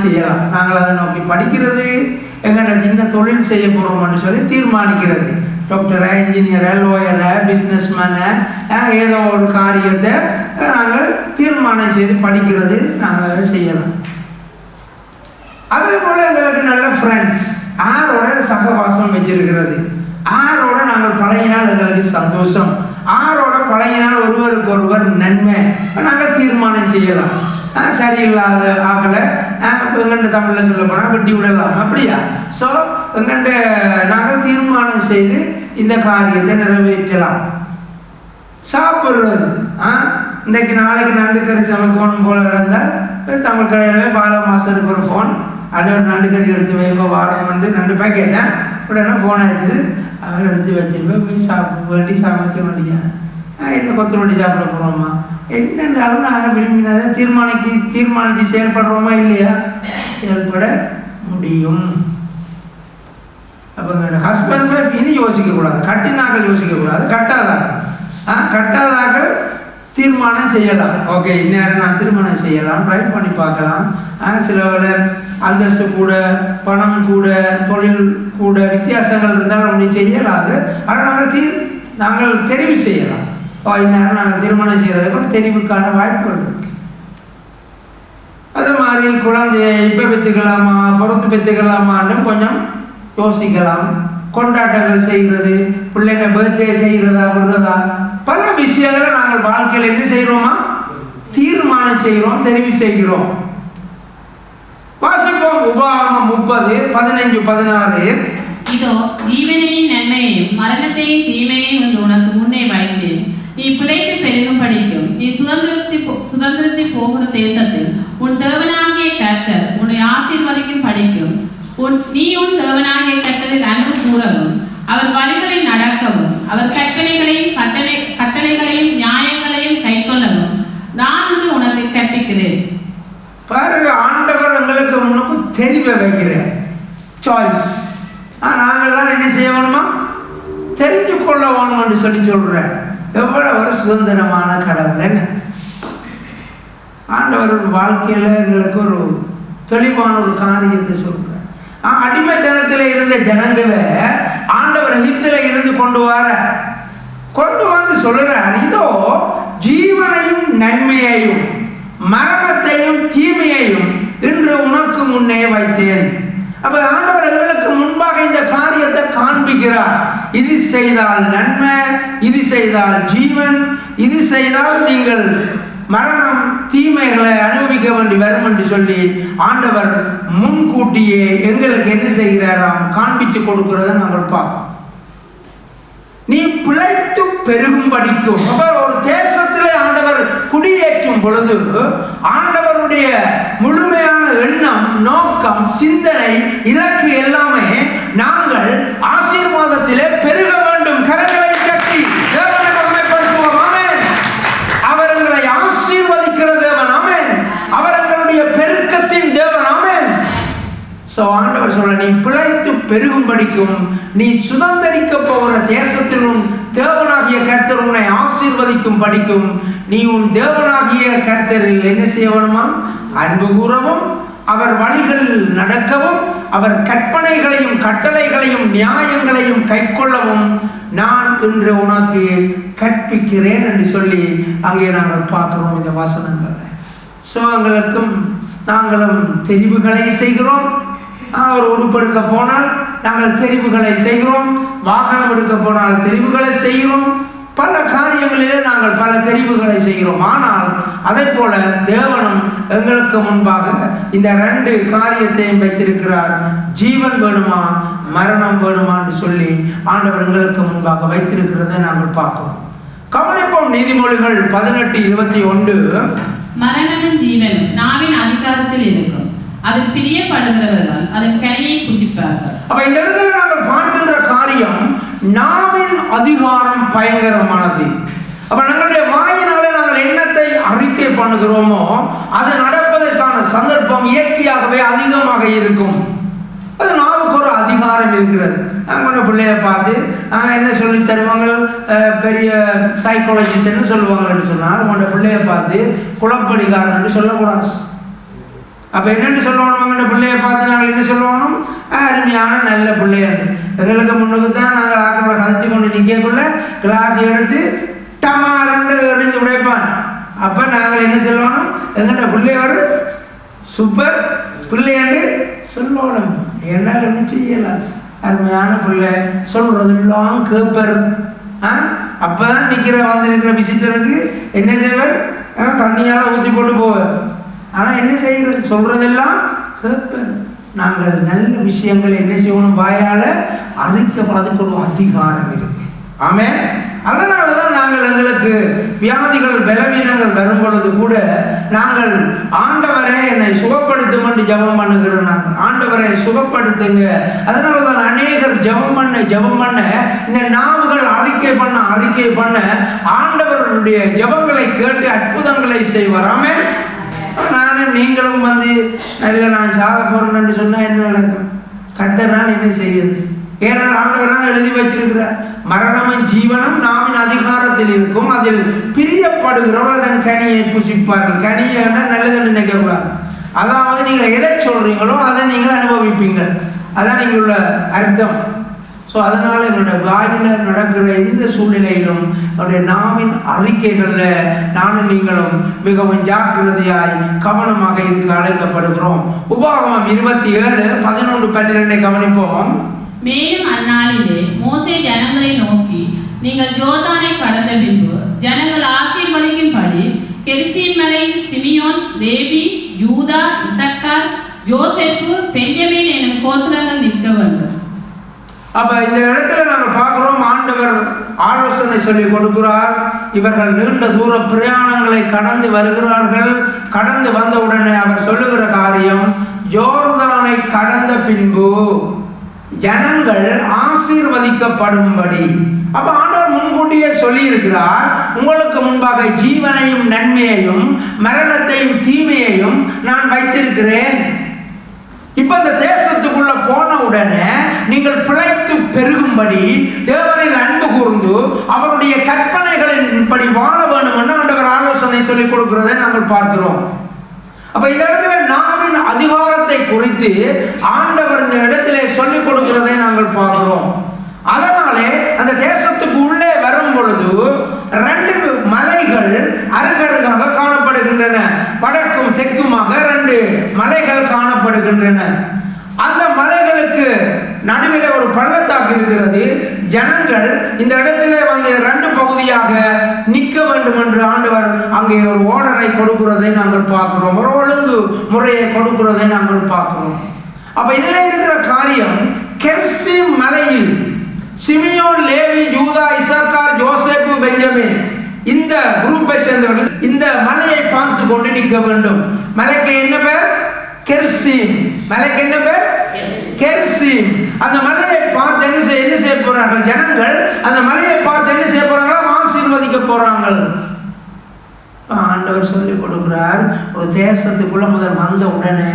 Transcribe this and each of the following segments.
செய்யலாம். நாங்கள் அதை நோக்கி படிக்கிறது, எங்கள்கிட்ட சின்ன தொழில் செய்ய போகிறோம்னு சொல்லி தீர்மானிக்கிறது. டாக்டரை, இன்ஜினியரை, லோயரை, பிஸ்னஸ்மேனை, ஏதோ ஒரு காரியத்தை நாங்கள் தீர்மானம் செய்து படிக்கிறது, நாங்கள் அதை செய்யலாம். அதே போல் எங்களுக்கு நல்ல ஃப்ரெண்ட்ஸ், ஆரோட சகவாசம் வச்சிருக்கிறது, ஆரோட நாங்கள் பழகினால் எங்களுக்கு சந்தோஷம், ஆரோட பழகினால் ஒருவருக்கு ஒருவர் நன்மை, நாங்கள் தீர்மானம் செய்யலாம். சரியில்லாத ஆக்களை எங்கள்கிட்ட தமிழில் சொல்ல போனால் வெட்டி விடலாம், அப்படியா? ஸோ எங்கள்கிட்ட நாங்கள் தீர்மானம் செய்து இந்த காரியத்தை நிறைவேற்றலாம். சாப்பிட்றது, இன்றைக்கு நாளைக்கு நண்டு கறி சமைக்கணும் போல இருந்தால் தமிழ் கடையில் பால மாதத்துக்கு ஒரு ஃபோன், அது ஒரு நண்டு கறி எடுத்து வைங்க வாரம் வந்து நண்டு பேக்கெட்டை உடனே ஃபோன் அடிச்சது, அவர் எடுத்து வச்சுருப்பேன், போய் சாப்பிட வேண்டி சமைக்க வேண்டிய என்ன கொத்து ரொட்டி சாப்பிட போகிறோமா, என்னென்றாலும் நாங்கள் விரும்பினதை தீர்மானித்து செயல்படுறோமா இல்லையா? செயல்பட முடியும். அப்போ ஹஸ்பண்ட் ஒய்ஃப் இனி யோசிக்கக்கூடாது, கட்டினாக்கள் யோசிக்கக்கூடாது, கட்டாதாக தீர்மானம் செய்யலாம். ஓகே, இந்நேரம் நான் திருமணம் செய்யலாம், ட்ரை பண்ணி பார்க்கலாம். சில வேளை அந்தஸ்து கூட, பணம் கூட, தொழில் கூட வித்தியாசங்கள் இருந்தால் ஒன்றும் செய்யலாது. ஆனால் நாங்கள் தெரிவு செய்யலாம். இந்நேரம் நாங்கள் திருமணம் செய்கிறதுக்கு ஒரு தெரிவுக்கான வாய்ப்புகள் இருக்கு. அது மாதிரி குழந்தைய இப்போ பெற்றுக்கலாமா, பொறுத்து பெற்றுக்கலாமான்னு கொஞ்சம் யோசிக்கலாம். கொண்டாட்டங்கள் செய்கிறது, பிள்ளைங்க பர்த்டே செய்கிறதா விடுறதா, பல விஷயங்களை நாங்கள் வாழ்க்கையில் என்ன செய்கிறோமா, தீர்மானம் செய்கிறோம், தெரிவு செய்கிறோம். வாசிப்போம் உபாகமம் 30:15-16. இதோ ஜீவனையும் நன்மையையும் மரணத்தையும் தீமையையும் என்று உனக்கு முன்னே வைத்தேன். நீ பிழைத்து பெருகும் படிக்கும். நீ சுதந்திரத்தில் போகிற தேசத்தில் உன் தேவனாகிய கர்த்தர் உன்னை ஆசீர்வதிக்கும் படிக்கும். நீ உன் தேவனாகிய கர்த்தரில் அன்பு கூறவும், அவர் வழிகளில் நடக்கவும், அவர் கற்பனைகளையும் கட்டளைகளையும் நியாயங்களையும் கைக்கொள்ளவும் நான் இன்று உனக்கு கற்பிக்கிறேன். பாருங்க, ஆண்டவர் எங்களுக்கு முன்னுக்கு தெரிவை வைக்கிறேன், சாய்ஸ். நாங்கள்லாம் என்ன செய்யணுமா, தெரிஞ்சு கொள்ள வேணும் என்று சொல்லி சொல்றேன். எவ்வளவு ஒரு சுதந்திரமான கடவுள் என்ன ஆண்டவர் வாழ்க்கையில எங்களுக்கு ஒரு தெளிவான ஒரு காரியத்தை சொல்றார். அடிமைத்தனத்தில் இருந்த ஜனங்களை ஆண்டவர் எகிப்தில இருந்து கொண்டு வந்து சொல்லுறார், இதோ ஜீவனையும் நன்மையையும் மரணத்தையும் தீமையையும் இன்று உனக்கு முன்னே வைத்தேன். அப்ப ஆண்டவர் எங்களுக்கு முன்பாக இந்த காரியத்தை காண்பிக்கிறார். இது செய்தால் நன்மை, இது செய்தால் ஜீவன், இது செய்தால் நீங்கள் மரணம், தீமைகளை அனுபவிக்க வேண்டி வரும் என்று சொல்லி ஆண்டவர் முன்கூட்டியே எங்களுக்கு என்ன செய்கிறாராம், காண்பிச்சு கொடுக்கிறத நாங்கள் பார்ப்போம். நீ பிழைத்து பெருகும் படிக்கும். ஒரு தேசத்திலே ஆண்டவர் குடியேற்றும் பொழுது ஆண்டவருடைய முழுமையான எண்ணம், நோக்கம், சிந்தனை, இலக்கு எல்லாமே நாங்கள் ஆசீர்வாதத்திலே பெருக வேண்டும். கரங்களை கட்டி தேவனை மகிமைப்படுத்துவோம். ஆமென். அவர் எங்களை ஆசீர்வதிக்கிற தேவன். ஆமென். அவர் எங்களுடைய பெருக்கத்தின் தேவன். ஆமென். ஆண்டவர் சொல்ல, நீ பிழைத்து பெருகும் படிக்கும், நீ சுதந்திரிக்க போகிற தேசத்தில் உன் தேவனாகிய கர்த்தர் உன்னை ஆசீர்வதிக்கும் படிக்கும். நீ உன் தேவனாகிய கர்த்தரில் என்ன செய்ய வேணுமா, அன்பு கூறவும், அவர் வழிகளில் நடக்கவும், அவர் கற்பனைகளையும் கட்டளைகளையும் நியாயங்களையும் கைக்கொள்ளவும் நான் இன்று உனக்கு கற்பிக்கிறேன் என்று சொல்லி அங்கே நாங்கள் பார்க்கிறோம் இந்த வசனங்களை. எங்களுக்கும் நாங்களும் தெரிவுகளை செய்கிறோம். ஒரு உடுப்பெடுக்க போனால் நாங்கள் தெரிவுகளை செய்கிறோம், வாகனம் எடுக்க போனால் தெரிவுகளை செய்கிறோம், பல காரியங்களிலே நாங்கள் பல தெரிவுகளை செய்கிறோம். ஆனால் அதை போல தேவனும் எங்களுக்கு முன்பாக இந்த 2 காரியத்தையும் வைத்திருக்கிறார். ஜீவன் வேணுமா, மரணம் வேணுமா என்று சொல்லி ஆண்டவர் எங்களுக்கு முன்பாக வைத்திருக்கிறதை நாங்கள் பார்க்கிறோம். கவனிப்போம் நீதிமொழிகள் 18:21. மரணமும் ஜீவனும் நாவின் அதிகாரத்தில் இருக்கும், அதில் பிரியப்படுகிறவர்கள் அதன் கனியை புசிப்பார்கள். அப்ப இந்த இடத்துல நாங்கள் பார்க்கின்ற காரியம், நாவின் அதிகாரம் பயங்கரமானது. அப்ப நம்மளுடைய வாயினாலே நாங்கள் எண்ணத்தை அறிக்கை பண்ணுகிறோமோ அது நடப்பதற்கான சந்தர்ப்பம் இயற்கையாகவே அதிகமாக இருக்கும். அது நாவுக்கு ஒரு அதிகாரம் இருக்கிறது. நம்ம பிள்ளைய பார்த்து என்ன சொல்லி தருவாங்க, பெரிய சைக்காலஜிஸ்ட் என்ன சொல்லுவாங்கன்னு சொன்னால், உங்களோட பிள்ளைய பார்த்து குளப்படிகாரன் என்று சொல்லக்கூடாது. அப்போ என்னென்னு சொல்லணும்? எங்கள்ட பிள்ளையை பார்த்து நாங்கள் என்ன சொல்லணும்? அருமையான நல்ல பிள்ளையாண்டு. எங்களுக்கு முன்னுக்கு தான் நாங்கள் ஆக்களை கதைச்சு கொண்டு நிற்கக்குள்ள கிளாஸ் எடுத்து டமாரண்டு எறிஞ்சு உடைப்பான். அப்போ நாங்கள் என்ன சொல்லணும்? எங்கள்ட பிள்ளைய ஒரு சூப்பர் பிள்ளையாண்டு சொல்லணும். என்னால் என்ன செய்யலாம்? அருமையான பிள்ளை சொல்றதெல்லாம் கேட்பர். அப்பதான் நிற்கிற வந்திருக்கிற விசிட்டருக்கு என்ன செய்வார்? தண்ணியால் ஊற்றி போட்டு போவார். ஆனால் என்ன செய்கிறது? சொல்றதெல்லாம் கேட்பர். நாங்கள் நல்ல விஷயங்கள் என்ன செய்யணும்? வாயால் அதுக்கு ஒரு அதிகாரம் இருக்கு. ஆமே. அதனால தான் நாங்கள் எங்களுக்கு வியாதிகள் பலவீனங்கள் வரும் பொழுது கூட நாங்கள் ஆண்டவரே என்னை சுகப்படுத்தும் என்று ஜெபம் பண்ணுகிறோம். நாங்கள் ஆண்டவரை சுகப்படுத்துங்க. அதனால தான் அநேகர் ஜெபம் பண்ண இந்த நாவுகள் அறிக்கை பண்ண ஆண்டவருடைய ஜெபங்களை கேட்டு அற்புதங்களை செய்வார். ஆமே. நானும் நீங்களும் வந்து இல்லை நான் சாக போறேன்னு சொன்னா என்ன நடக்கும்? கர்த்தரால் என்ன செய்யுது? ஏனால் ஆண்டவரால் எழுதி வச்சிருக்கிறார், மரணமும் ஜீவனும் நாமின் அதிகாரத்தில் இருக்கும், அதில் பிரியப்படுகிறவர்கள் அதன் கனியை புசிப்பார்கள். கனியை நல்லதுன்னு நினைக்கக்கூடாது. அதாவது நீங்கள் எதை சொல்றீங்களோ அதை நீங்கள் அனுபவிப்பீங்கள். அதான் நீங்களுள்ள அர்த்தம். ஸோ அதனால் எங்களுடைய வாயில் நடக்கிற எந்த சூழ்நிலையிலும் என்னுடைய நாவின் அறிக்கைகளில் நானும் நீங்களும் மிகவும் ஜாக்கிரதையாய் கவனமாக இருக்க அழைக்கப்படுகிறோம். உபாகமம் 27:11-12 கவனிப்போம். மேலும் அந்நாளிலே மோசே ஜனங்களை நோக்கி, நீங்கள் யோர்தானை கடந்த பின்பு ஜனங்கள் ஆசீர்வதிக்கும்படி கெரிசீம் மலையில் சிமியோன், லேவி, யூதா, இசக்கார், யோசேப்பு, பெஞ்சமின் எனும் கோத்திரங்கள் நிற்க வேண்டும். அப்ப இந்த இடத்துல நாங்கள் பார்க்கிறோம், ஆண்டவர் ஆலோசனை சொல்லி கொடுக்கிறார். இவர்கள் நீண்ட தூர பிரயாணங்களை கடந்து வருகிறார்கள். கடந்து வந்த உடனே அவர் சொல்லுகிற காரியம், யோர்தானை கடந்த பின்பு ஜனங்கள் ஆசீர்வதிக்கப்படும்படி. அப்ப ஆண்டவர் முன்கூட்டியே சொல்லி இருக்கிறார், உங்களுக்கு முன்பாக ஜீவனையும் நன்மையையும் மரணத்தையும் தீமையையும் நான் வைத்திருக்கிறேன். இப்ப இந்த தேசத்துக்குள்ள போன உடனே நீங்கள் பிழைத்து பெருகும்படி தேவனில் அன்பு கூர்ந்து அவருடைய கற்பனைகளின்படி வாழ வேண்டும் என்று ஆண்டவர் ஆலோசனை சொல்லிக் கொடுக்கிறதை நாங்கள் பார்க்கிறோம். அப்ப இந்த இடத்துல நாவின் அதிகாரத்தை குறித்து ஆண்டவர் இந்த இடத்திலே சொல்லிக் கொடுக்கிறதை நாங்கள் பார்க்கிறோம். அதனாலே அந்த தேசத்துக்கு உள்ளே வரும் பொழுது 2 மலைகள் அருகருகாக காணப்படுகின்றன. வடக்கும் தெற்குமாக 2 மலைகள் காணப்படுகின்றன. அந்த மலைகளுக்கு நடுவில் ஒரு பள்ளத்தாக்கு இருக்கிறது. ஜனங்கள் இந்த இடத்திலே வந்து 2 பகுதியாக நிற்க வேண்டும் என்று ஆண்டவர் அங்கே ஒரு ஓர்டரை கொடுக்கிறதை நாங்கள் பார்க்கிறோம். ஒரு ஒழுங்கு முறையை கொடுக்கிறதை நாங்கள் பார்க்கிறோம். அப்ப இதுல இருக்கிற காரியம், கெரிசீம் மலையில் சிமியோன், லேவி, யூதா, இசக்கார், யோசேப்பு, பெஞ்சமின் இந்த குரூப்பை சேர்ந்தவர்கள் இந்த மலையை பார்த்து கொண்டு நிற்க வேண்டும். மலைக்கு என்ன பேர்? கெரிசீம். மலைக்கு என்ன பேர்? கெரிசீம். அந்த மலையை பார்த்து என்ன செய்ய போறார்கள்? ஜனங்கள் அந்த மலையை பார்த்து என்ன செய்ய போறாங்க? ஆசீர்வதிக்க போறாங்க. ஆண்டவர் சொல்லிக் கொடுக்கிறார், ஒரு தேசத்துக்குள்ள முதல் வந்த உடனே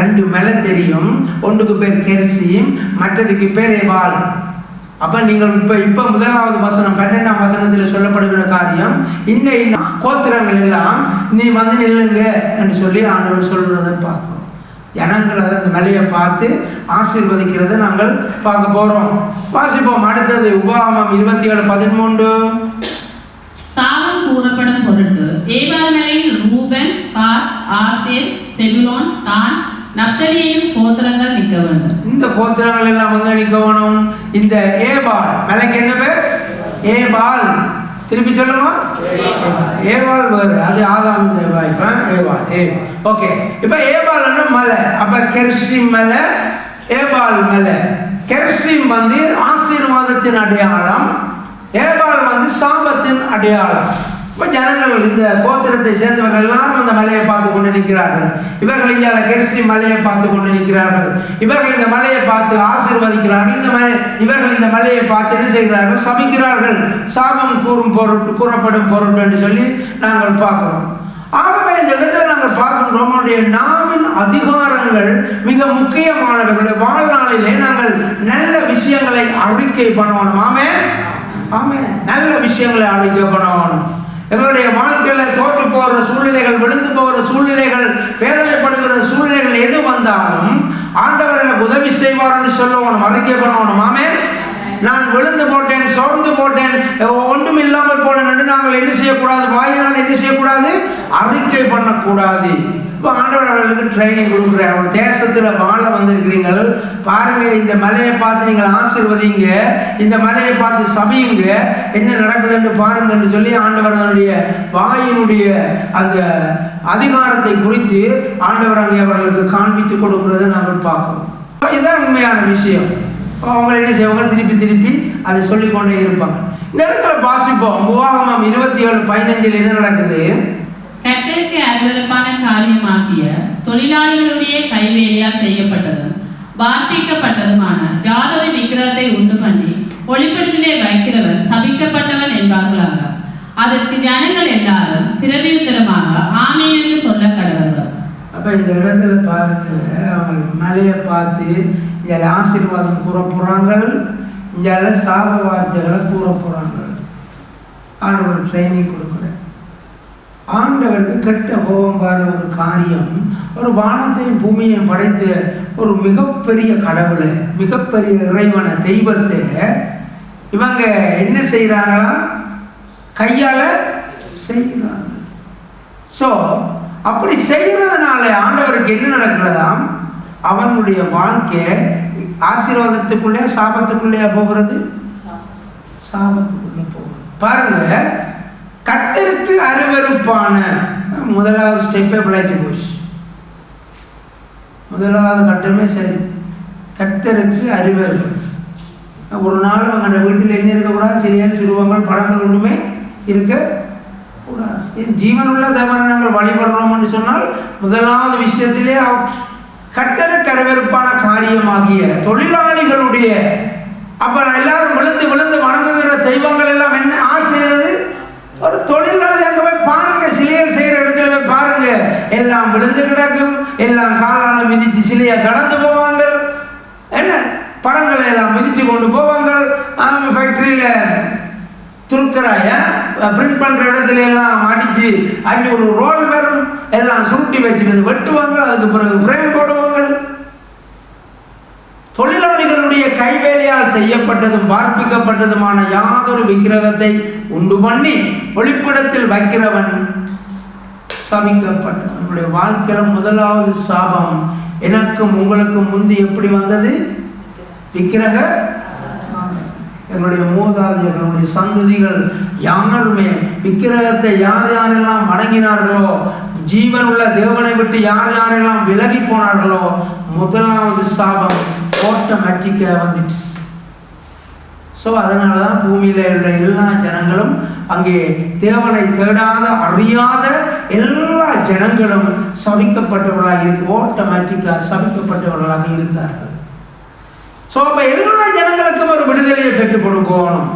2 மலை தெரியும். ஒன்றுக்கு பேர் கெரிசீம், மற்றதுக்கு பேர் ஏபால். அப்ப நீங்கள் இப்ப 1வது வசனம் 12ஆம் வசனத்தில் சொல்லப்படுகிற காரியம், இன்ன கோத்திரங்கள் எல்லாம் நீ வந்து நில்லுங்க என்று சொல்லி ஆண்டவர் சொல்றதை பார்க்கிறோம். ஜனங்கள் அதை அந்த மலையை பார்த்து ஆசீர்வதிக்கிறதை நாங்கள் பார்க்க போறோம். வாசிப்போம். அடுத்தது உபாகமம் 27:13. சாபம் கூறப்படும் பொருட்டு ஏபால் மலையில் ரூபன், காத், ஆசேர், செபுலோன், தான், நப்தலி என்னும் கோத்திரங்கள் நிற்க வேண்டும். இந்த கோத்திரங்கள் எல்லாம் வந்து நிற்க வேணும். இந்த ஏபால் மலைக்கு என்ன பேர்? ஏபால். திருப்பி சொல்லுங்க. ஏபால் வேறு, அது ஆதாம் ஏபால். ஓகே. இப்ப ஏபால் மலை. அப்ப கெரிசீம் மலை, ஏபால் மலை. கெரிசீம் வந்து ஆசீர்வாதத்தின் அடையாளம், ஏபால் வந்து சாபத்தின் அடையாளம். இப்போ ஜனங்கள் இந்த கோத்திரத்தை சேர்ந்தவர்கள் எல்லாரும் அந்த மலையை பார்த்து கொண்டு நிற்கிறார்கள். இவர்கள் இங்கே கெரிசீம் மலையை பார்த்து கொண்டு நிற்கிறார்கள். இவர்கள் இந்த மலையை பார்த்து ஆசீர்வதிக்கிறார்கள். இவர்கள் இந்த மலையை பார்த்து என்ன செய்கிறார்கள்? சபிக்கிறார்கள். சாபம் கூறப்படும் பொருள் என்று சொல்லி நாங்கள் பார்க்கிறோம். ஆகவே இந்த இடத்துல நாங்கள் பார்க்கின்றோம், நம்முடைய நாவின் அதிகாரங்கள் மிக முக்கியமானவர்களுடைய வாழ்நாளிலே நாங்கள் நல்ல விஷயங்களை அறிக்கை பண்ணணும். ஆமே, நல்ல விஷயங்களை அறிக்கை பண்ணணும். எங்களுடைய வாழ்க்கையில தோற்று போகிற சூழ்நிலைகள், விழுந்து போகிற சூழ்நிலைகள், வேதனைப்படுகிற சூழ்நிலைகள் எது வந்தாலும் ஆண்டவர் எனக்கு உதவி செய்வார்னு சொல்லணும், அறிக்கை பண்ணணும். ஆமென். நான் விழுந்து போட்டேன், சோர்ந்து போட்டேன், ஒன்றும் இல்லாமல் போனேன் என்று நாங்கள் என்ன செய்யக்கூடாது? வாயினால் என்ன செய்யக்கூடாது? அறிக்கை பண்ணக்கூடாது. இப்போ ஆண்டவர் அவர்களுக்கு ட்ரைனிங் கொடுக்குறார். ஒரு தேசத்தில் வாழ வந்திருக்கிறீங்கள் பாருங்க, இந்த மலையை பார்த்து நீங்கள் ஆசீர்வதிங்க, இந்த மலையை பார்த்து சபியுங்க, என்ன நடக்குதுன்னு பாருங்க என்று சொல்லி ஆண்டவர் அதனுடைய வாயினுடைய அந்த அதிகாரத்தை குறித்து ஆண்டவர் அங்கே அவர்களுக்கு காண்பித்து கொடுக்கிறத நாங்கள் பார்க்கணும். இதுதான் உண்மையான விஷயம். அவங்க என்ன செய்வாங்க? திருப்பி அதை சொல்லிக்கொண்டே இருப்பாங்க. இந்த இடத்துல வாசிப்போம். உபாகமம் 27:15 என்ன நடக்குது? கர்த்தருக்கு அருவருப்பான காரியமாகிய தொழிலாளிகளுடைய கைவேலையால் செய்யப்பட்டதும் வார்ப்பிக்கப்பட்டதுமான ஜாதொரு விக்கிரகத்தை உண்டு பண்ணி ஒளிப்படத்திலே வைக்கிறவன் சபிக்கப்பட்டவன் என்பார்களாக. அதற்கு ஜனங்கள் எல்லாரும் பிரதியுத்தரமாக ஆமீன் என்று சொல்ல கடவர்கள். அப்ப இந்த இடத்துல பாருங்க, அவங்க மலையை பார்த்து இங்கே ஆசீர்வாதம் கூற போறாங்க, இங்கே சாப வார்த்தைகளை கூற போறாங்க. ஆண்டவர் ட்ரைனிங் கொடுக்குற ஆண்டவருக்கு கெட்ட கோபம் பாரு ஒரு காரியம். ஒரு வானத்தையும் பூமியையும் படைத்த ஒரு மிகப்பெரிய கடவுளை, மிகப்பெரிய இறைவனை, தெய்வத்தை இவங்க என்ன செய்யறாங்களா? கையால செய்கிறாங்க. ஸோ அப்படி செய்யறதுனால ஆண்டவருக்கு என்ன நடக்கிறதாம்? அவனுடைய வாழ்க்கை ஆசீர்வாதத்துக்குள்ளே சாபத்துக்குள்ளே போகிறது, சாபத்துக்குள்ளே போகிறது. பாருங்க, கர்த்தருக்கு அருவருப்பான முதலாவது ஸ்டெப்பே பிழைத்து போச்சு. முதலாவது கட்டமே சரி, கர்த்தருக்கு அருவருப்பு. ஒரு நாள் அவங்க வீட்டில் என்ன இருக்கக்கூடாது? சிறியல் சிறுவங்கள் படங்கள் ஒன்றுமே இருக்கக்கூடாது. ஜீவனுள்ள தேவனை நாங்கள் வழிபடுறோம்னு சொன்னால் முதலாவது விஷயத்திலே கர்த்தருக்கு அருவருப்பான காரியமாகிய தொழிலாளிகளுடைய, அப்ப எல்லாரும் விழுந்து வணங்குகிற தெய்வங்கள் எல்லாம் என்ன செய்தது? ஒரு தொழிலாளி அங்க போய் பாருங்க, சிலையல் செய்யற இடத்துல போய் பாருங்க, எல்லாம் விழுந்து கிடக்கும், எல்லாம் காலால மிதிச்சு சிலையை கடந்து போவாங்க, என்ன படங்களை எல்லாம் மிதிச்சு கொண்டு போவாங்க. ஃபேக்டரியில துருக்கராய பிரிண்ட் பண்ற இடத்துல எல்லாம் அடிச்சு அங்கே ஒரு ரோல் வரும், எல்லாம் சுருட்டி வச்சு வெட்டுவாங்க, அதுக்கு பிறகு ஃப்ரேம் போடுவாங்க. தொழிலாளிகளுடைய கைவேலையால் செய்யப்பட்டதும் வார்ப்பிக்கப்பட்டதுமான யாதொரு விக்கிரகத்தை உண்டு பண்ணி ஒளிப்பிடத்தில் வைக்கிறவன் சபிக்கப்பட்டவனுடைய வாழ்க்கையில முதலாவது சாபம் எனக்கும் உங்களுக்கும் முந்தி எப்படி வந்தது? விக்கிரக. எங்களுடைய மூதாதையர்களுடைய சந்ததிகள் யாருமே விக்கிரகத்தை யாரெல்லாம் வணங்கினார்களோ, ஜீவனுள்ள தேவனை விட்டு யாரெல்லாம் விலகி போனார்களோ, முதலாவது சாபம் ஆட்டோமேட்டிக்கா வந்துச்சு. ஸோ அதனால தான் பூமியில உள்ள எல்லா ஜனங்களும், அங்கே தேவனை தேடாத அறியாத எல்லா ஜனங்களும் சபிக்கப்பட்டவர்களாக ஆட்டோமேட்டிக்காக சபிக்கப்பட்டவர்களாக இருந்தார்கள். ஸோ அப்போ எல்லா ஜனங்களுக்கும் ஒரு விடுதலையை பெற்றுக் கொடுக்கணும்.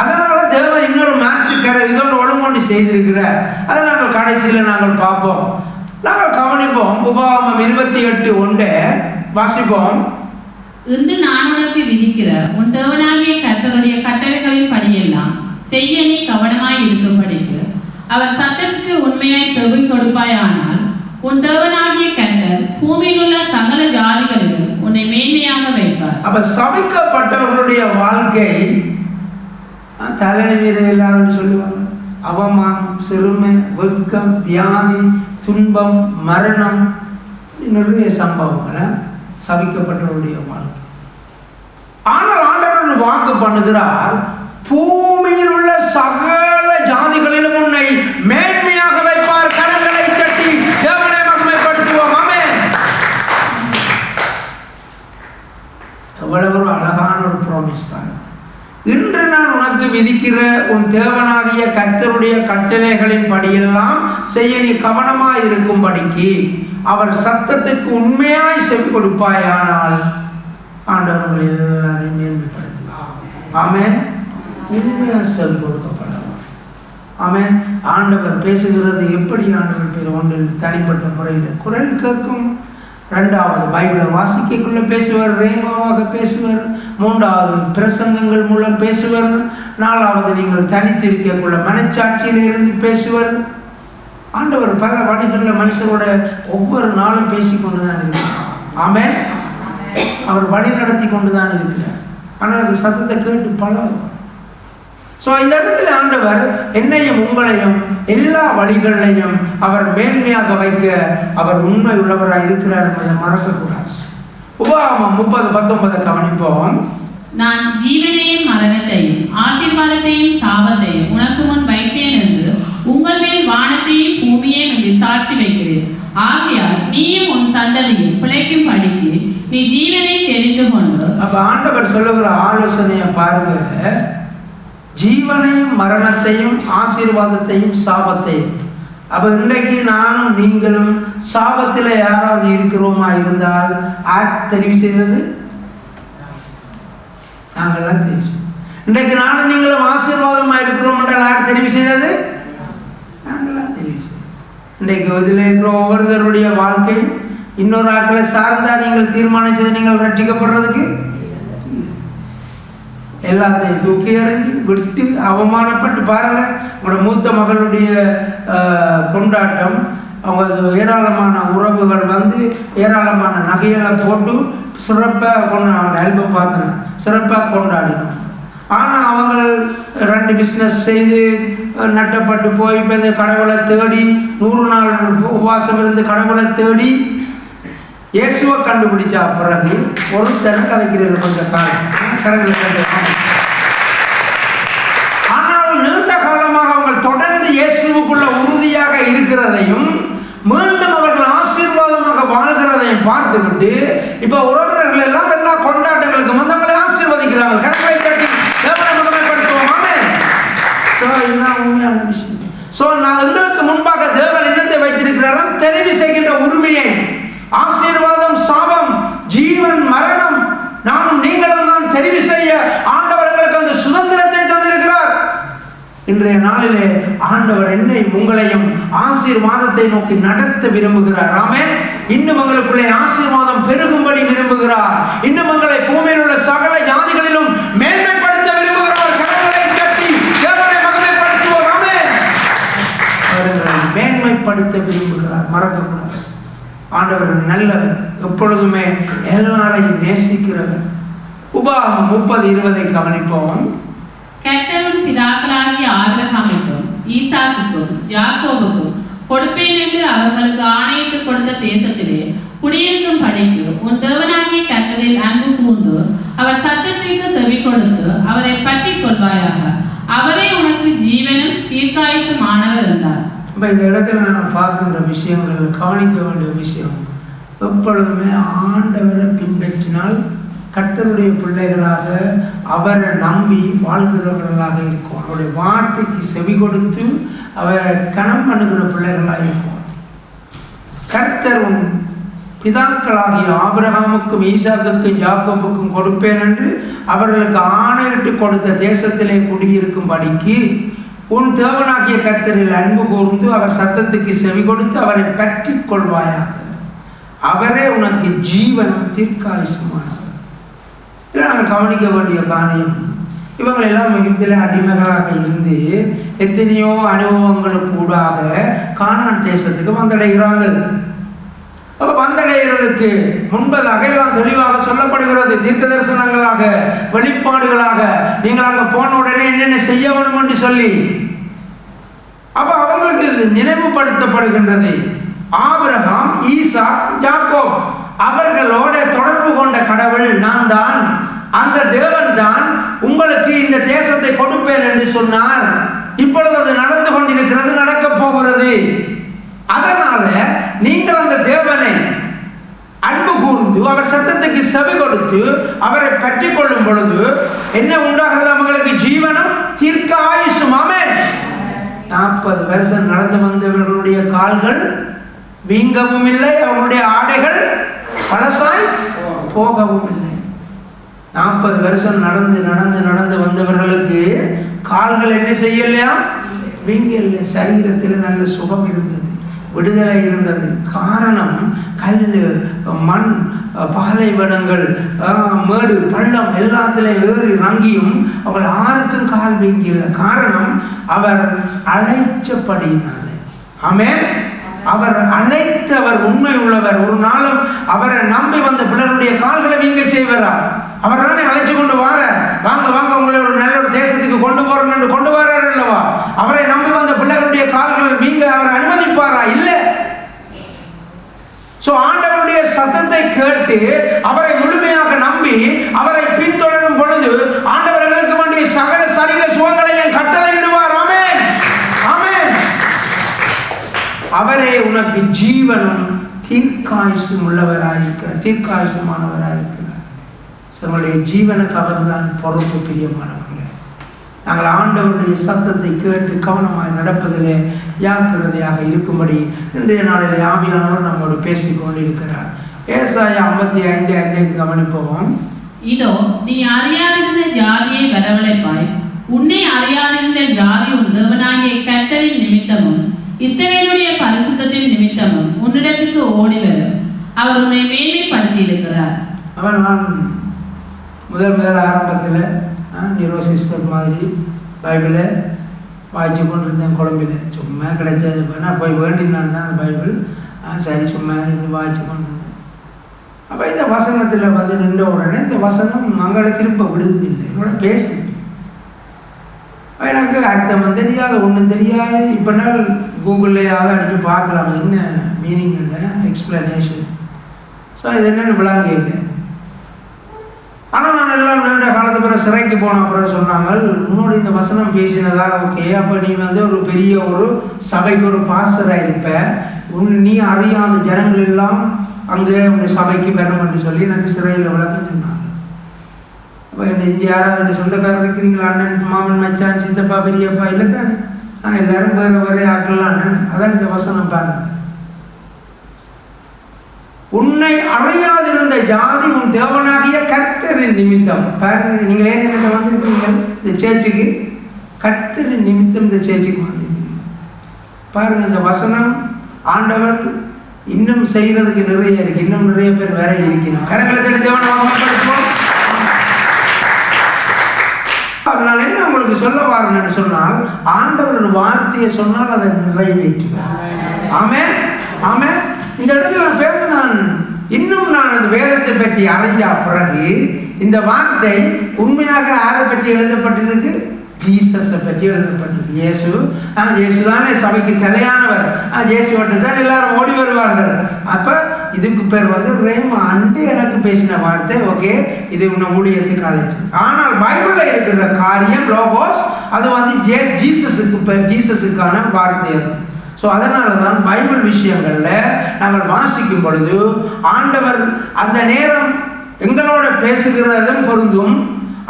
அதனால தேவன் இன்னொரு மாற்றுக்கரை இதோடு ஒழுங்கொண்டு செய்திருக்கிறார். அதை நாங்கள் கடைசியில் நாங்கள் பார்ப்போம், நாங்கள் கவனிப்போம். உபாகமம் 28:1 வாசிப்போம். இன்று நான் உனக்கு விதிக்கிற உன் தேவனாகிய கர்த்தருடைய கட்டளைகளின் படியெல்லாம் செய்ய நீ கவனமாய் இருக்கும்படிக்கு அவர் சத்தத்துக்கு உண்மையாய் செவி கொடுப்பாயானால் உன் தேவனாகிய கர்த்தர் பூமியில் உள்ள சகல ஜாதிகளிலும் உன்னை மேன்மையாக வைப்பார். அப்ப சபிக்கப்பட்டவர்களுடைய வாழ்க்கை தலைமை மீது இல்லாதன்னு சொல்லுவாங்க. அவமானம், சிறுமை, வெட்கம், வியாதி, துன்பம், மரணம், நிறைய சம்பவங்களை சபிக்கப்பட்டவருடைய வாழ்க்கை. ஆனால் ஆண்டவர் வாக்கு பண்ணுகிறார், பூமியில் உள்ள சகல ஜாதிகளிலும் உன்னை மேன்மையாக வைப்பார். கரங்களை தட்டி தேவனை மகிமைப்படுத்துவோம். ஆமென். எவ்வளவு அழகான ஒரு ப்ராமிஸ் பாருங்க. இன்று நான் உனக்கு விதிக்கிற உன் தேவனாகிய கர்த்தருடைய கட்டளைகளின் படியெல்லாம் செய்ய நீ கவனமாய் இருக்கும்படிக்கு அவர் சத்தத்துக்கு உண்மையாய் செவி கொடுப்பாயானால் ஆண்டவர்கள் எல்லாரையும் மேன்மைப்படுத்துவார். ஆமென். உண்மையாக செவி கொடுக்கப்படலாம். ஆமென். ஆண்டவர் பேசுகிறது எப்படி? ஆண்டவர் பேர் ஒன்றில் தனிப்பட்ட முறையில் குரல் கேட்கும், ரெண்டாவது பைபிளை வாசிக்கக்குள்ள பேசுவார், ரேமாவாக பேசுவார். மூன்றாவது பிரசங்கங்கள் மூலம் பேசுவார். நாலாவது நீங்கள் தனித்திருக்கக்குள்ள மனச்சாட்சியில் இருந்து பேசுவார். ஆண்டவர் பல வழிகளில் மனுஷரோட ஒவ்வொரு நாளும் பேசிக்கொண்டு தான் இருக்கிறார். ஆமென். அவர் வழி நடத்தி கொண்டு தான் இருக்கிறார். ஆனால் அது சத்தத்தை கேட்டு பழகும். ஸோ இந்த இடத்துல ஆண்டவர் என்னையும் உங்களையும் எல்லா வழிகளிலையும் அவர் மேன்மையாக வைக்க அவர் உண்மை உள்ளவராக இருக்கிறார் என்பதை மறக்கக்கூடாது. உபாகமம் 30:19 கவனிப்போம். நான் ஜீவனையும் மரணத்தையும் ஆசீர்வாதத்தையும் சாபத்தையும் உனக்கு முன் வைத்தேன் என்று உங்கள் மேல் வானத்தையும் பூமியையும் என்று சாட்சி வைக்கிறேன். ஆகையால் நீயும் உன் சந்ததியும் பிழைக்கும் படிக்கு நீ ஜீவனை தெரிந்து கொண்டு. அப்ப ஆண்டவர் சொல்லுகிற ஆலோசனையை பாருங்க. ஜீவனையும் மரணத்தையும் ஆசீர்வாதத்தையும் சாபத்தையும். அப்ப இன்றைக்கு நானும் நீங்களும் சாபத்தில் யாராவது இருக்கிறோமா இருந்தால் தெரிவு செய்தது நாங்கள்லாம் தெரிவு. இன்றைக்கு நானும் நீங்களும் ஆசீர்வாதமா இருக்கிறோம் என்றால் யார் தெரிவு செய்தது? நாங்கள்லாம் தெரிவு செய்தது. இன்றைக்கு இதில் இருக்கிற ஒவ்வொருத்தருடைய வாழ்க்கை இன்னொரு ஆட்களை சார்ந்தா நீங்கள் தீர்மானிச்சது நீங்கள் ரட்சிக்கப்படுறதுக்கு எல்லாத்தையும் தூக்கி எறிஞ்சு விட்டு அவமானப்பட்டு பாருங்க. உங்களோட மூத்த மகளுடைய கொண்டாட்டம், அவங்க ஏராளமான உறவுகள் வந்து ஏராளமான நகைகளை போட்டு சிறப்பாக கொண்டாட ஆல்பம் பார்த்தேன், சிறப்பாக கொண்டாடினோம். ஆனால் அவங்க 2 பிஸ்னஸ் செய்து நட்டப்பட்டு போய் இப்போ இந்த கடவுளை தேடி 100 நாள் உபவாசம் இருந்து கடவுளை தேடி இயேசுவை கண்டுபிடிச்சா பிறகு ஒருத்தனை கதைக்கிறீர்கள் கொஞ்சம் காலம் கடவுளை கண்டு. ஆனால் நீண்ட காலமாக அவங்க தொடர்ந்து இயேசுவுக்குள்ள உறுதியாக இருக்கிறதையும் மீண்டும் அவர்கள் ஆசீர்வாதமாக வாழ்கிறதையும் பார்த்துவிட்டு இப்போ உறவினர்கள் எல்லாம் எல்லா கொண்டாட்டங்களுக்கு வந்து அவங்களை ஆசீர்வதிக்கிறாங்க. கரங்களை கட்டி தேவனை மகிமைப்படுத்துவோமாமே. ஸோ இதுதான் உண்மையான விஷயம். ஸோ நான் எங்களுக்கு முன்பாக தேவன் என்னத்தை வைத்திருக்கிறாராம்? தெரிவு செய்கின்ற உரிமையை. ஆசீர்வாதம், சாபம், ஜீவன், மரணம் நானும் நீங்களும் தான் தெரிவு செய்ய ஆண்டவர் எங்களுக்கு அந்த சுதந்திரத்தை தந்திருக்கிறார். இன்றைய நாளிலே ஆண்டவர் என்னை உங்களையும் ஆசீர்வாதத்தை நோக்கி நடத்த விரும்புகிறார். ஆமென். இன்னும் உங்களுக்குள்ளே ஆசீர்வாதம் பெருகும்படி விரும்புகிறார். இன்னும் உங்களை பூமியில் உள்ள சகல ஜாதிகளிலும் மேன்மைப்படுத்த விரும்புகிறார். கரங்களை கட்டி தேவனை மகிமைப்படுத்துவோம். ஆமென். அவர்களை மேன்மைப்படுத்த விரும்புகிறார். மறக்கக்கூடாது. ஆண்டவர் நல்லவர், எப்பொழுதுமே எல்லாரையும் நேசிக்கிறவர். உபாகமம் 30:20 கவனிப்போம். கர்த்தரும் பிதாக்களாகிய ஆபிரகாமுக்கும் ஈசாக்குக்கும் யாக்கோபுக்கும் கொடுப்பேன் என்று அவர்களுக்கு ஆணையிட்டு கொடுத்த தேசத்திலே குடியிருக்கும் படிக்கு உன் தேவனாகிய கர்த்தரில் அன்பு கூர்ந்து அவர் சத்தத்திற்கு செவி கொடுத்து அவரை பற்றி கொள்வாயாக. அவரே உனக்கு ஜீவனும் தீர்க்காயுசுமானவர் என்றார். இப்போ இந்த இடத்துல நான் பார்க்கின்ற விஷயங்கள், கவனிக்க வேண்டிய விஷயம், எப்பொழுதுமே ஆண்டவரை பின்பற்றினால் கர்த்தருடைய பிள்ளைகளாக அவரை நம்பி வாழ்கிறவர்களாக இருக்கும். அவருடைய வார்த்தைக்கு செவி கொடுத்து அவரை கனம் பண்ணுகிற பிள்ளைகளாக இருக்கும். கர்த்தர் பிதாக்களாகிய ஆபிரகாமுக்கும் ஈசாக்குக்கும் யாக்கோபுக்கும் கொடுப்பேன் என்று அவர்களுக்கு ஆணையிட்டு கொடுத்த தேசத்திலே குடியிருக்கும்படிக்கு உன் தேவனாகிய கர்த்தரில் அன்பு கூர்ந்து அவர் சத்தத்துக்கு செவி கொடுத்து அவரை பற்றி கொள்வாயாக. அவரே உனக்கு ஜீவனும் தீர்க்காயுசுமானவர். இல்லை, நாங்கள் கவனிக்க வேண்டிய காரியம், இவங்களெல்லாம் மிகத்தில் அடிமைகளாக இருந்து எத்தனையோ அனுபவங்களுக்கு கூடாக கானான் தேசத்துக்கு வந்தடைகிறார்கள். அப்போ வந்தடைகிறதுக்கு முன்பதாக எல்லாம் தெளிவாக சொல்லப்படுகிறது. தீர்க்க தரிசனங்களாக, வெளிப்பாடுகளாக, நீங்கள் அங்கே போன உடனே என்னென்ன செய்ய வேணும் என்று சொல்லி அப்போ அவங்களுக்கு நினைவுபடுத்தப்படுகின்றது. ஆபிரகாம், ஈசாக், யாக்கோப் அவர்களோட தொடர்பு கொண்ட கடவுள் நான் தான், அந்த தேவன் தான் உங்களுக்கு இந்த தேசத்தை கொடுப்பேன் என்று சொன்னார். இப்பொழுது அது நடந்து கொண்டிருக்கிறது, நடக்க போகிறது. அதனால நீங்கள் அந்த தேவனை அன்பு கூர்ந்து அவர் சத்தத்துக்கு செவி கொடுத்து அவரை பற்றி கொள்ளும் பொழுது என்ன உண்டாகிறது? அவங்களுக்கு ஜீவனும் தீர்க்காயுசும். ஆமென். 40 வருஷம் நடந்து வந்தவர்களுடைய கால்கள் வீங்கவும் இல்லை, அவர்களுடைய ஆடைகள் பழசாய் போகவும் இல்லை. 40 வருஷம் நடந்து நடந்து நடந்து வந்தவர்களுக்கு கால்கள் என்ன செய்யலையா? வீங்கல்ல. சரீரத்தில் நல்ல சுகம் இருந்தது, விடுதலை இருந்தது. காரணம் கல், மண், பாலைவனங்கள், மேடு, பள்ளம் எல்லாத்திலே ஏறி இறங்கியும் அவள் யாருக்கும் கால் வீங்கியல. காரணம் அவர் அழைச்சபடியினாலே. ஆமென். அவர் அழைத்தவர் உண்மை உள்ளவர். ஒரு நாளும் அவரை நம்பி வந்த பிள்ளைகளுடைய கால்களை வீங்க செய்வாரா? அவர் தானே அழைச்சு கொண்டு வார, வாங்க வாங்க உங்களை ஒரு நல்ல ஒரு தேசத்துக்கு கொண்டு போறோம் என்று கொண்டு வராரு அல்லவா? அவரை நம்பி வந்த பிள்ளைகளுடைய கால்கள் வீங்க அவர் அனுமதிப்பாரா? இல்லை. ஆண்டவருடைய சத்தத்தை கேட்டு அவரை முழுமையாக நம்பி அவரை பின்தொடரும் பொழுது ஆண்டவர்களுக்கு வேண்டிய சகல சரீர சுகங்களை என் கட்டளையிடுவார். ஆமென், ஆமென். அவரே உனக்கு ஜீவனும் தீர்க்காயுசும் உள்ளவராயிருக்கிறார், தீர்க்காயுசமானவராயிருக்கிறார். நம்முடைய ஜீவனுக்கு அவர் தான் பொறுப்பு. பிரியமானவர்களே, நாங்கள் ஆண்டவருடைய சத்தத்தை கேட்டு கவனமாய் நடப்பதிலே ஜாக்கிரதையாக இருக்கும்படி இன்றைய நாளிலே ஆவியானவர் நம்மோடு பேசிக் கொண்டிருக்கிறார். ஏசாயா 55:5 கவனிப்போம். இதோ நீ அறியாதிருந்த ஜாதியை வரவழைப்பாய், உன்னை அறியாதிருந்த ஜாதி உன் தேவனாகிய கர்த்தரின் நிமித்தமும் இஸ்ரவேலுடைய பரிசுத்தத்தின் நிமித்தமும் உன்னிடத்துக்கு ஓடி வரும். அவர் உன்னை மேன்மைப்படுத்தி இருக்கிறார். அவன் நான் முதல் ஆரம்பத்தில் நிரோ சிஸ்டர் மாதிரி பைபிளை வாய்ச்சி கொண்டு இருந்தேன். குழம்பில் சும்மா கிடைச்சது நான் போய் வேண்டினான் தான் அந்த பைபிள். சரி சும்மா இது வாய்ச்சி கொண்டு இருந்தேன். அப்போ இந்த வசனத்தில் வந்து நின்ற உடனே இந்த வசனம் மங்களை திரும்ப விடுவதில்லை, என்னோட பேசு. எனக்கு அர்த்தம் தெரியாது, ஒன்றும் தெரியாது. இப்போ நாள் கூகுள்லையாவது அடித்து பார்க்கலாம் என்ன மீனிங் இல்லை, எக்ஸ்பிளனேஷன். இது என்னென்னு விளங்க இல்லை. ஆனால் நான் எல்லாம் நீண்ட காலத்து பிறகு சிறைக்கு போன அப்புறம் சொன்னாங்க, உன்னோட இந்த வசனம் பேசினதா ஓகே, அப்போ நீ வந்து ஒரு பெரிய ஒரு சபைக்கு ஒரு பாஸ்டராக இருப்ப, நீ அறியாத ஜனங்கள் எல்லாம் அங்கே உங்கள் சபைக்கு வரணும் என்று சொல்லி எனக்கு சிறையில் விளக்க சொன்னாங்க. அப்போ இங்கே யாராவது சொந்தக்காரர் இருக்கிறீங்களா? அண்ணன், மாமன், மச்சான், சித்தப்பா, பெரியப்பா இல்லை தானே? எல்லாரும் வேறு ஆக்கலாம் அண்ணன். அதான் இந்த வசனம் பாருங்க. உன்னை அறியாதிருந்த ஜாதி உன் தேவனாகிய கர்த்தரின் நிமித்தம். பாருங்க, நீங்கள் ஏன் என்ன வந்திருக்கீங்க இந்த சேர்ச்சுக்கு? கர்த்தரின் நிமித்தம் இந்த சேர்ச்சுக்கு வந்திருக்கீங்க. பாருங்க, இந்த வசனம் ஆண்டவர் இன்னும் செய்யறதுக்கு நிறைய இருக்கு. இன்னும் நிறைய பேர் வேற இருக்கணும். கரங்களை தட்டி தேவனை மகிமைப்படுத்துவோம். அதனால என்ன உங்களுக்கு சொல்ல வாரேன்னு சொன்னால், ஆண்டவர் ஒரு வார்த்தையை சொன்னால் அதை நிறைவேற்றுவார். ஆமென், ஆமென். இந்த இடத்துல பேருந்து நான் அந்த வேதத்தை பற்றி அறிஞ்ச பிறகு இந்த வார்த்தை உண்மையாக யாரை பற்றி எழுதப்பட்டிருக்கு? ஜீசஸை பற்றி எழுதப்பட்டிருக்கு. இயேசுதானே சபைக்கு தலையானவர். இயேசுவட்டு தான் எல்லாரும் ஓடி வருவார்கள். அப்போ இதுக்கு பேர் வந்து ரேமா. அண்டு எனக்கு பேசின வார்த்தை ஓகே, இது உன்னை ஊழியத்துக்கு அழைச்சு. ஆனால் பைபிளில் இருக்கிற காரியம் லோகோஸ், அது வந்து ஜீசஸுக்கான வார்த்தை அது. அதனால தான் பைபிள் விஷயங்களில் நாங்கள் வாசிக்கும் பொழுது ஆண்டவர் அந்த நேரம் எங்களோட பேசுகிறதும் பொருந்தும்.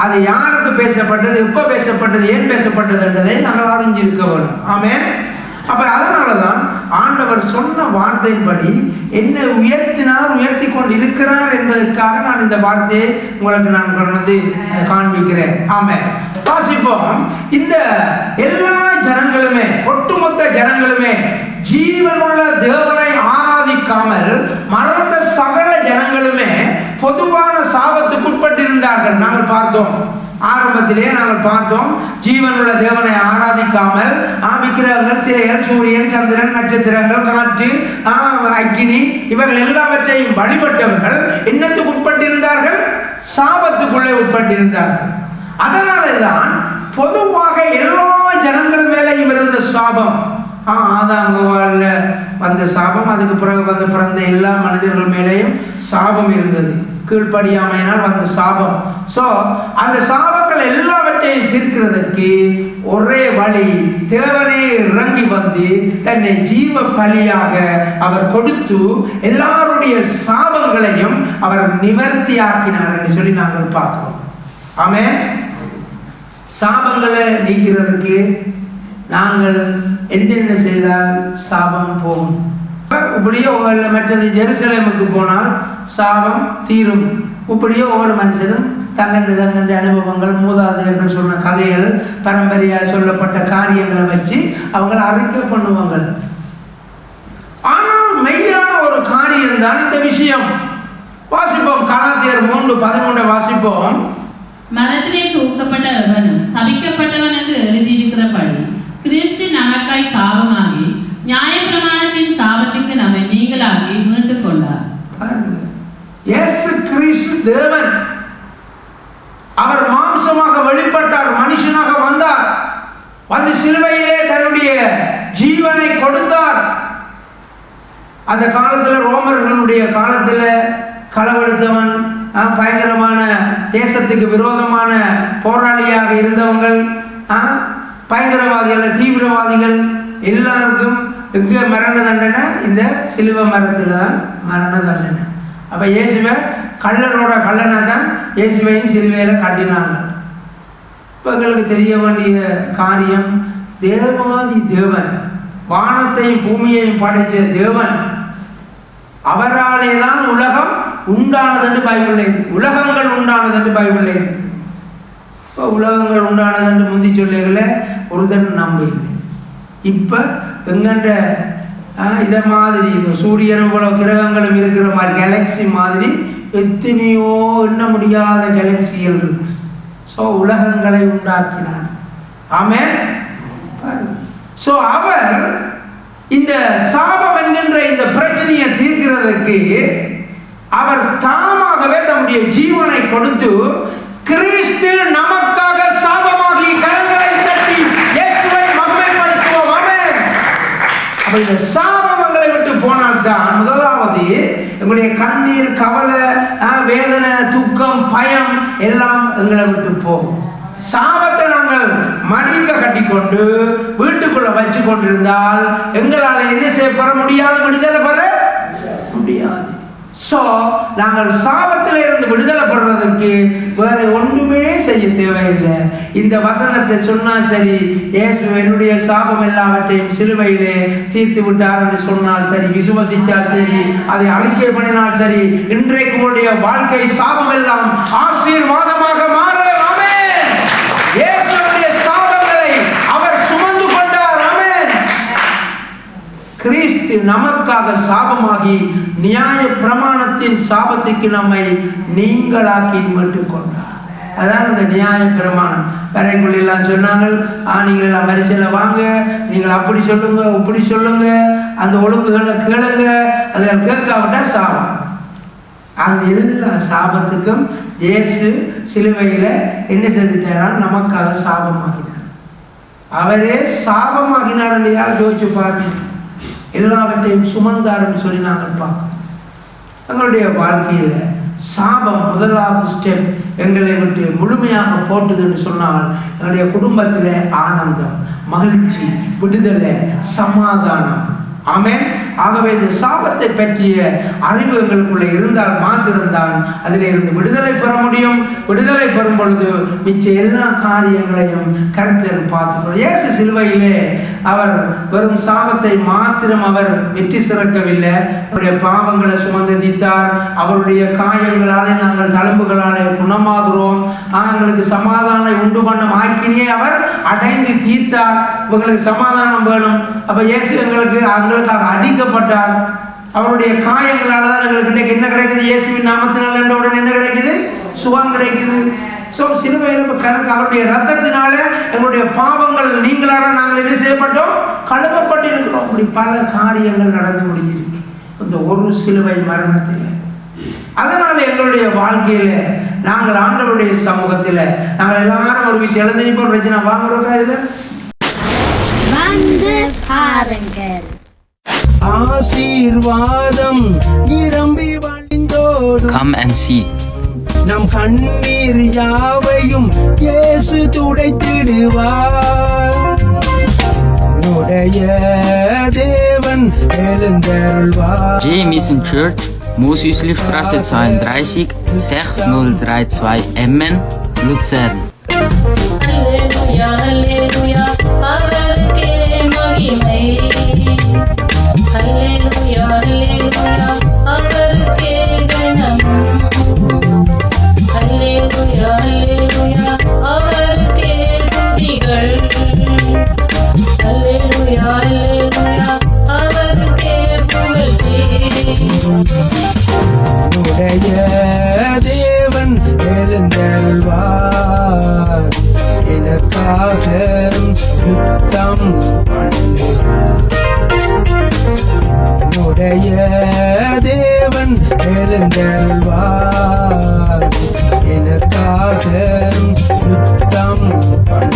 அது யாருக்கு பேசப்பட்டது, எப்போ பேசப்பட்டது, ஏன் பேசப்பட்டது என்பதை நாங்கள் அறிஞ்சிருக்க வேண்டும். ஆமென். அப்போ அதனால தான் ஆண்டவர் சொன்ன வார்த்தையின்படி என்ன உயர்த்தி கொண்டு இருக்கிறார் என்பதற்காக நான் இந்த வார்த்தையை உங்களுக்கு நான் கொண்டு காண்பிக்கிறேன். ஆமென். வாசிப்போம். இந்த எல்லா ஜனங்களுமே, ஒட்டுமொத்த ஜனங்களுமே ஜீவனுள்ள தேவனை ஆராதிக்காமல் மறந்த சகல ஜனங்களுமே பொதுவான சாபத்துக்குட்பட்டிருந்தார்கள். நாங்கள் பார்த்தோம், ஆரம்பத்திலே நாங்கள் பார்த்தோம், ஜீவனுள்ள தேவனை ஆராதிக்காமல் விக்கிரகங்கள், சிலைகள், சூரியன், சந்திரன், நட்சத்திரங்கள், காற்று, அக்கினி இவர்கள் எல்லாவற்றையும் வழிபட்டவர்கள் என்னத்துக்கு உட்பட்டிருந்தார்கள்? சாபத்துக்குள்ளே உட்பட்டிருந்தார்கள். அதனாலதான் பொதுவாக எல்லா ஜனங்கள் மேலேயும் இருந்த சாபம், ஆதாம்ல வந்த சாபம், அதுக்கு பிறகு பிறந்த எல்லா மனிதர்கள் மேலேயும் சாபம் இருந்தது. கீழ்ப்படியாமையினால் வந்த சாபம். அந்த சாபங்கள் எல்லாவற்றையும் தீர்க்கிறதுக்கு ஒரே வழி, தேவனே இறங்கி வந்து தன்னை ஜீவ பலியாக அவர் கொடுத்து எல்லாருடைய சாபங்களையும் அவர் நிவர்த்தியாக்கினார் என்று சொல்லி நாங்கள் பார்க்கிறோம். ஆமென். சாபங்களை நீக்கிறதுக்கு நாங்கள் என்னென்ன செய்தால் சாபம் போகும்? இப்படியே மற்றது ஜெருசலேமுக்கு போனால் சாபம் தீரும். இப்படியே ஒவ்வொரு மனுஷனும் தங்கண்ட அனுபவங்கள், மூதாதையர்கள் சொன்ன கதைகள், பரம்பரையாக சொல்லப்பட்ட காரியங்களை வச்சு அவங்க அறிக்கை பண்ணுவாங்க. காரியம்தான் இந்த விஷயம். வாசிப்போம், கலாத்தியர் 3:13 வாசிப்போம். மரத்திலே தூக்கப்பட்ட எவனும் சபிக்கப்பட்டவன் என்று எழுதியிருக்கிறபடி கிறிஸ்து நமக்காய் சாபமாகி நியாயப்பிரமாணத்தின் சாபத்துக்கு நம்மை நீங்களாகி மீட்டுக் கொண்டார். இயேசு கிறிஸ்து தேவன், அவர் மாம்சமாக வெளிப்பட்டார், மனுஷனாக வந்தார், வந்து சிலுவையிலே தன்னுடைய ஜீவனை கொடுத்தார். அந்த காலத்தில் ரோமர்களுடைய காலத்தில் களவெடுத்தவன், பயங்கரமான தேசத்துக்கு விரோதமான போராளியாக இருந்தவங்கள், பயங்கரவாதிகள், தீவிரவாதிகள் எல்லாருக்கும் எங்கே மரண தண்டனை? இந்த சிலுவை மரத்தில் தான் மரண தண்டனை. அப்போ இயேசுவை கள்ளனோட கள்ளனை தான் இயேசுவையும் சிலுவையில் காட்டினாங்க. இப்போ எங்களுக்கு தெரிய வேண்டிய காரியம், தேவாதி தேவன், வானத்தையும் பூமியையும் படைத்த தேவன், அவராலே தான் உலகம் உண்டானது என்று பைபிள்ல இருக்கு. உலகங்கள் உண்டானது என்று பைபிள்ல இருக்கு. இப்போ உலகங்கள் உண்டானது என்று முந்தி சொல்லுகள ஒருத்தர் நம்பில்லை. இப்போ எங்கன்ற இதை மாதிரி சூரியனும் போல கிரகங்களும் இருக்கிற மாதிரி கேலக்சி மாதிரி எத்தனையோ எண்ண முடியாத கேலக்சிகள் இருக்கு. ஸோ உலகங்களை உண்டாக்கினார். ஆமென். ஸோ அவர் இந்த சாபம் என்கின்ற இந்த பிரச்சனையை தீர்க்கிறதற்கு அவர் தாமாகவே தம்முடைய ஜீவனை கொடுத்து, கிறிஸ்து நமக்காக சாபமாகி கரங்களை தட்டி இயேசுவை மகிமைப்படுத்துவோம். ஆமென். அப்ப இந்த சாபங்களை விட்டு போனால்தான் முதலாவது எங்களுடைய கண்ணீர், கவலை, வேதனை, துக்கம், பயம் எல்லாம் எங்களை விட்டு போகும். சாபத்தை நாங்கள் மடிக்க கட்டிக்கொண்டு வீட்டுக்குள்ள வச்சு கொண்டிருந்தால் எங்களால் என்ன செய்ய பெற முடியாது? விடுதலை பெற முடியாது. ஸோ நாங்கள் சாபத்தில் இருந்து விடுதலை பெறுவதற்கு வேற ஒன்றுமே செய்ய தேவையில்லை. இந்த வசனத்தை சொன்னால் சரி, இயேசு என்னுடைய சாபம் எல்லாவற்றையும் சிலுவையிலே தீர்த்து விட்டார் என்று சொன்னால் சரி, விசுவசித்தால் சரி, அதை அழிக்கை பண்ணினால் சரி, இன்றைக்கு உங்களுடைய வாழ்க்கை சாபம் எல்லாம் ஆசீர்வாதமாக மாற. ஆமென். இயேசுவுடைய சாபங்களை அவர் சுமந்து கொண்டார். ஆமென். கிறிஸ்து நமக்காக சாபமாகி நியாய பிரமாணத்தின் சாபத்துக்கு நம்மை நீங்களாக்கி மீட்டுக் கொண்டார். அதான் இந்த நியாய பிரமாணம். வரைக்குள்ள எல்லாம் சொன்னாங்க, நீங்கள் எல்லாம் வரிசையில் வாங்க, நீங்கள் அப்படி சொல்லுங்க, இப்படி சொல்லுங்க, அந்த ஒழுங்குகளை கேளுங்க, அதில் கேட்காவிட்டா சாபம். அந்த எல்லா சாபத்துக்கும் இயேசு சிலுவையில் என்ன செஞ்சுட்டார்? நமக்காக சாபமாகினார். அவரே சாபமாகினார் என்று யார் யோசிச்சு பார்த்து எல்லாவற்றையும் சுமந்தார்னு சொல்லி நாங்கள் பார்க்கணும். எங்களுடைய வாழ்க்கையில் சாபம் முதலாவது ஸ்டெப் எங்களை விட்டு முழுமையாக போட்டுதுன்னு சொன்னால் எங்களுடைய குடும்பத்தில் ஆனந்தம், மகிழ்ச்சி, விடுதலை, சமாதானம். ஆமென். ஆகவே இந்த சாபத்தை பற்றிய அறிவு எங்களுக்குள்ள இருந்தால் மாத்திருந்தால் அதில் இருந்து விடுதலை பெற முடியும். விடுதலை பெறும் பொழுது மிச்ச எல்லா காரியங்களையும் கருத்தில் பார்த்துக்கொள். இயேசு சிலுவையிலே அவர் வெறும் சாபத்தை மாத்திரம் அவர் வெற்றி சிறக்கவில்லை. அவருடைய பாவங்களை சுமந்து தீர்த்தார். அவருடைய காயங்களாலே நாங்கள் தழும்புகளாலே குணமாகிறோம். எங்களுக்கு சமாதானம் உண்டு பண்ணும் ஆக்கினியை அவர் அடைந்து தீர்த்தார். உங்களுக்கு சமாதானம் வேணும். அப்ப இயேசு எங்களுக்காக அடிக்கப்பட்டார். அவருடைய காயங்களால தான் எங்களுக்கு இன்னைக்கு என்ன கிடைக்குது? இயேசுவின் நாமத்தினால என்றவுடன் என்ன கிடைக்குது? சுகம் கிடைக்குது. ஸோ சிலுவையில் கணக்கு அவருடைய ரத்தத்தினால எங்களுடைய பாவங்கள் நீங்களாக நாங்கள் என்ன செய்யப்பட்டோம்? கழுவப்பட்டிருக்கிறோம். அப்படி பல காரியங்கள் நடந்து முடிஞ்சிருக்கு இந்த ஒரு சிலுவை மரணத்தில். அதனால எங்களுடைய வாழ்க்கையில நாங்கள் ஆண்டவருடைய சமூகத்தில் நாங்கள் எல்லாரும் ஒரு விஷயம் எழுந்திருப்போம். ரச்சனா வாங்குறோம். இதுல வந்து பாருங்கள். ஆசீர்வாதம் நிரம்பி வழிந்தோடும். Come and see. நம் கண்ணீர் யாவையும் இயேசு துடைத்திடுவார். உடைய தேவன் எழுந்தருள்வார். J. Mission Church, Mosüslistraße 32, 6032 Emmen, Luzern. Halleluja, Halleluja, அவருக்கே மகிமை. Halleluja, Halleluja, அவருக்கே கனம். Halleluja, Halleluja, அவருக்கே துதிகள். Halleluja, Halleluja, அவருக்கே புகழ்ச்சி. யுத்தம் பண்ணுவார். என்னுடைய தேவன் எழுந்தருள்வார்.